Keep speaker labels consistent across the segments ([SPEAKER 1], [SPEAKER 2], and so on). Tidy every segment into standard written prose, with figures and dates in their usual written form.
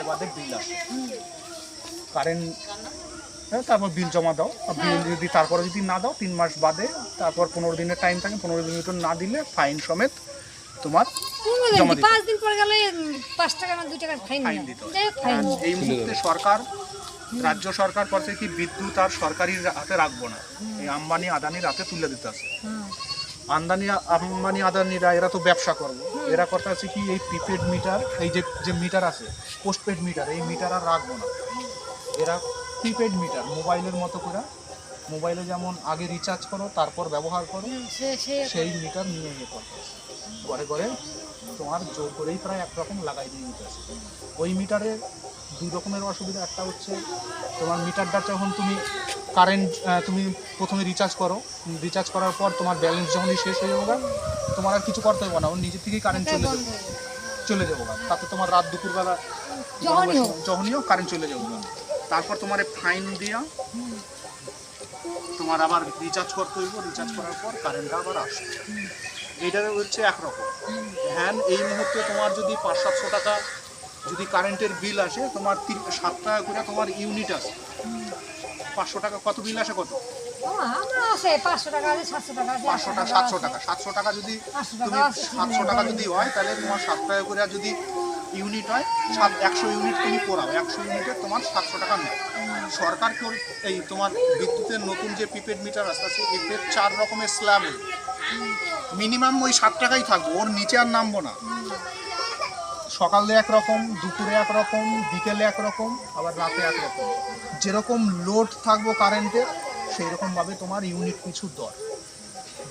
[SPEAKER 1] বাদে বিল আসে কারেন্ট, তারপর বিল জমা দাও। বিল যদি তারপরে যদি না দাও 3 মাস বাদে, তারপর 15 দিনের টাইম থাকে, 15 দিনের ভিতর না দিলে ফাইন সমেত তোমার জমা দিতে
[SPEAKER 2] 5 দিন পরে গেলে 5 টাকা না 2 টাকা ফাইন
[SPEAKER 1] দিতে হবে। এই মুহূর্তে সরকার, রাজ্য সরকার করছে কি বিদ্যুৎ আর সরকারির হাতে রাখবো না, এই আম্বানি আদানির হাতে তুলে দিতে আছে। আম্বানি আদানিরা এরা তো ব্যবসা করবো, এরা কথা আছে কি এই প্রিপেড মিটার, এই যে মিটার আছে পোস্টপেড মিটার, এই মিটার আর রাখবো না। এরা প্রিপেড মিটার মোবাইলের মতো করে, মোবাইলে যেমন আগে রিচার্জ করো তারপর ব্যবহার করো, সেই মিটার নিয়ে ইয়ে করতে ঘরে ঘরে তোমার জোর করেই প্রায় একরকম লাগাই দিয়ে দিতে আছে। ওই মিটারে 2 রকমের অসুবিধা। একটা হচ্ছে তোমার মিটারটা যখন তুমি কারেন্ট তুমি প্রথমে রিচার্জ করো, রিচার্জ করার পর তোমার ব্যালেন্স যখনই শেষ হয়ে যাবে তোমার আর কিছু করতে হবে না, ওর নিজে থেকেই কারেন্ট চলে যাবো, তাতে তোমার রাত দুপুরবেলা যখনই হোক কারেন্ট চলে যাবো। তারপর তোমার ফাইন দিয়া তোমার আবার রিচার্জ করতে হইব, রিচার্জ করার পর কারেন্টটা আবার আসবে। এইটার হচ্ছে একরকম। হ্যাঁ, এই মুহূর্তে তোমার যদি 500-700 টাকা যদি কারেন্টের বিল আসে, তোমার 7 টাকা করে তোমার ইউনিট আছে। 500 টাকা কত বিল আসে? কত?
[SPEAKER 2] 500 টাকা আছে, 700 টাকা আছে,
[SPEAKER 1] 700 টাকা। 700 টাকা যদি তুমি 700 টাকা যদি হয় তাহলে তোমার 7 টাকা করে যদি ইউনিট হয়, 100 ইউনিট তুমি পোড়াও, 100 ইউনিটে তোমার 700 টাকা নেয় সরকার। এই তোমার বিদ্যুতের নতুন যে প্রিপেড মিটার আসতেছে এতে 4 রকমের স্ল্যাব, মিনিমাম ওই 7 টাকাই থাকবো, ওর নিচে আর নামবো না। সকালে একরকম, দুপুরে একরকম, বিকেলে একরকম, আবার রাতে একরকম। যেরকম লোড থাকবো কারেন্টের সেই রকমভাবে তোমার ইউনিট পিছু দর।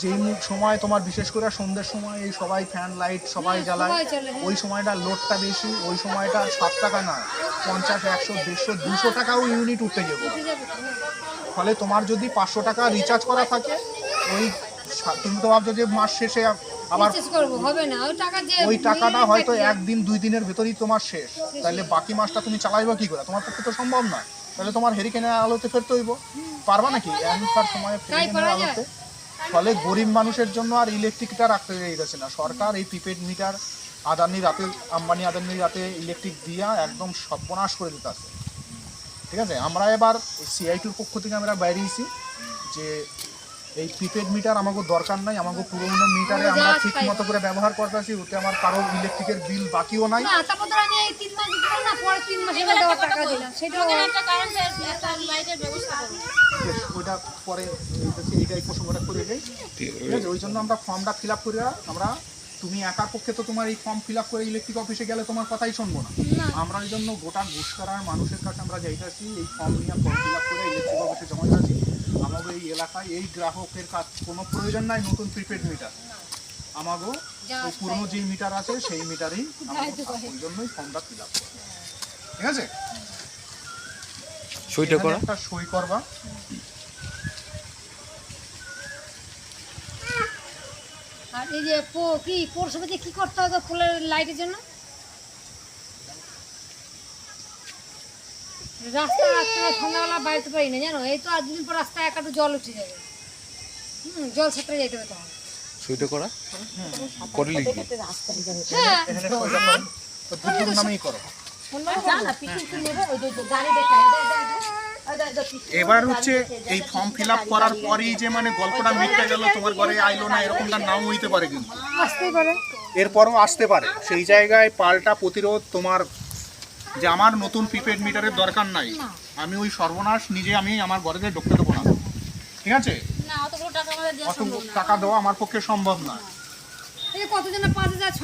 [SPEAKER 1] যেই সময় তোমার বিশেষ করে সন্ধ্যের সময় এই সবাই ফ্যান লাইট সবাই জ্বালায়, ওই সময়টা লোডটা বেশি, ওই সময়টা 7 টাকা নয় 50, 100, 150, 200 টাকাও ইউনিট উঠতে যাবে। ফলে তোমার যদি 500 টাকা রিচার্জ করা থাকে, ওই তুমি তো ভাবছো যে মাস শেষে আবার ওই টাকাটা হয়তো 1 দিন 2 দিনের ভেতরেই তোমার শেষ, তাহলে বাকি মাসটা তুমি চালাইবা কি করে? তোমার পক্ষে তো সম্ভব নয়। তাহলে তোমার হেরিকেনের আলোতে ফেরতে হইব, পারবা নাকি এখনকার সময়ে হেরিকেনের আলোতে? ফলে গরিব মানুষের জন্য আর ইলেকট্রিকটা রাখতে যাচ্ছে না সরকার। এই প্রিপেড মিটার আদানির রাতে, আম্বানি আদানির রাতে ইলেকট্রিক দিয়া একদম সর্বনাশ করে দিতে আছে। ঠিক আছে, আমরা এবার সিআইটির পক্ষ থেকে আমরা বেরিয়েছি যে এই প্রিপেড মিটার আমাকে দরকার নাই, আমাকে পুরোনো মিটারে আমরা ঠিক মতো করে ব্যবহার করতেছি, ওতে আমার কারো ইলেকট্রিকের বিল বাকিও নাই। ওইটা পরে এইটাই প্রসঙ্গটা করে যাই, ঠিক আছে? ওই জন্য আমরা ফর্মটা ফিল আপ করে, আমরা তুমি একার পক্ষে তো তোমার এই ফর্ম ফিল আপ করে ইলেকট্রিক অফিসে গেলে তোমার কথাই শুনবো না। আমরা ওই জন্য গোটা ঘুষকারার মানুষের কাছে আমরা যাইতেছি, এই ফর্ম নিয়ে ফর্ম ফিল আপ করে ইলেকট্রিক অফিসে জমা দিচ্ছি। আমাদের এই এলাকায় এই গ্রাহকের কাজ কোনো প্রয়োজন নাই নতুন প্রিপেড মিটার, আমাগো ওই পুরনো যে মিটার আছে সেই মিটারেই, ওই জন্যই ফর্মটা ফিল আপ করা। ঠিক আছে, সইটা করা, একটা সই করবা।
[SPEAKER 2] আর এই যে কি পৌরসভাতে কি করতে হবে ফুলের লাইটের জন্য? রাস্তা সন্ধ্যাবেলা বাড়িতে পারি না জানো, এই তো আর 2 দিন পর রাস্তায় একাটু জল উঠে যাবে। জল সাঁতরে যেতে হবে তখন।
[SPEAKER 3] সইটা করা করে লিখবি।
[SPEAKER 2] হ্যাঁ,
[SPEAKER 1] এখানে সইটা করো, তো দুটোর নামেই করো। এবার হচ্ছে এই ফর্ম ফিল আপ করার পরই যে মানে গল্পটা মিটতে গেল, তোমার ঘরে আইলো না, এরকমটা নাও হইতে পারে, কিন্তু
[SPEAKER 2] আসতেই পারে,
[SPEAKER 1] এরপরও আসতে পারে। সেই জায়গায় পাল্টা প্রতিরোধ তোমার, যে আমার নতুন প্রিপেড মিটারের দরকার নাই, আমি ওই সর্বনাশ নিজে আমি আমার ঘরে গিয়ে ঢুকতে দেবো না। ঠিক আছে, অত টাকা দেওয়া আমার পক্ষে সম্ভব না।
[SPEAKER 2] কতজনের 5,000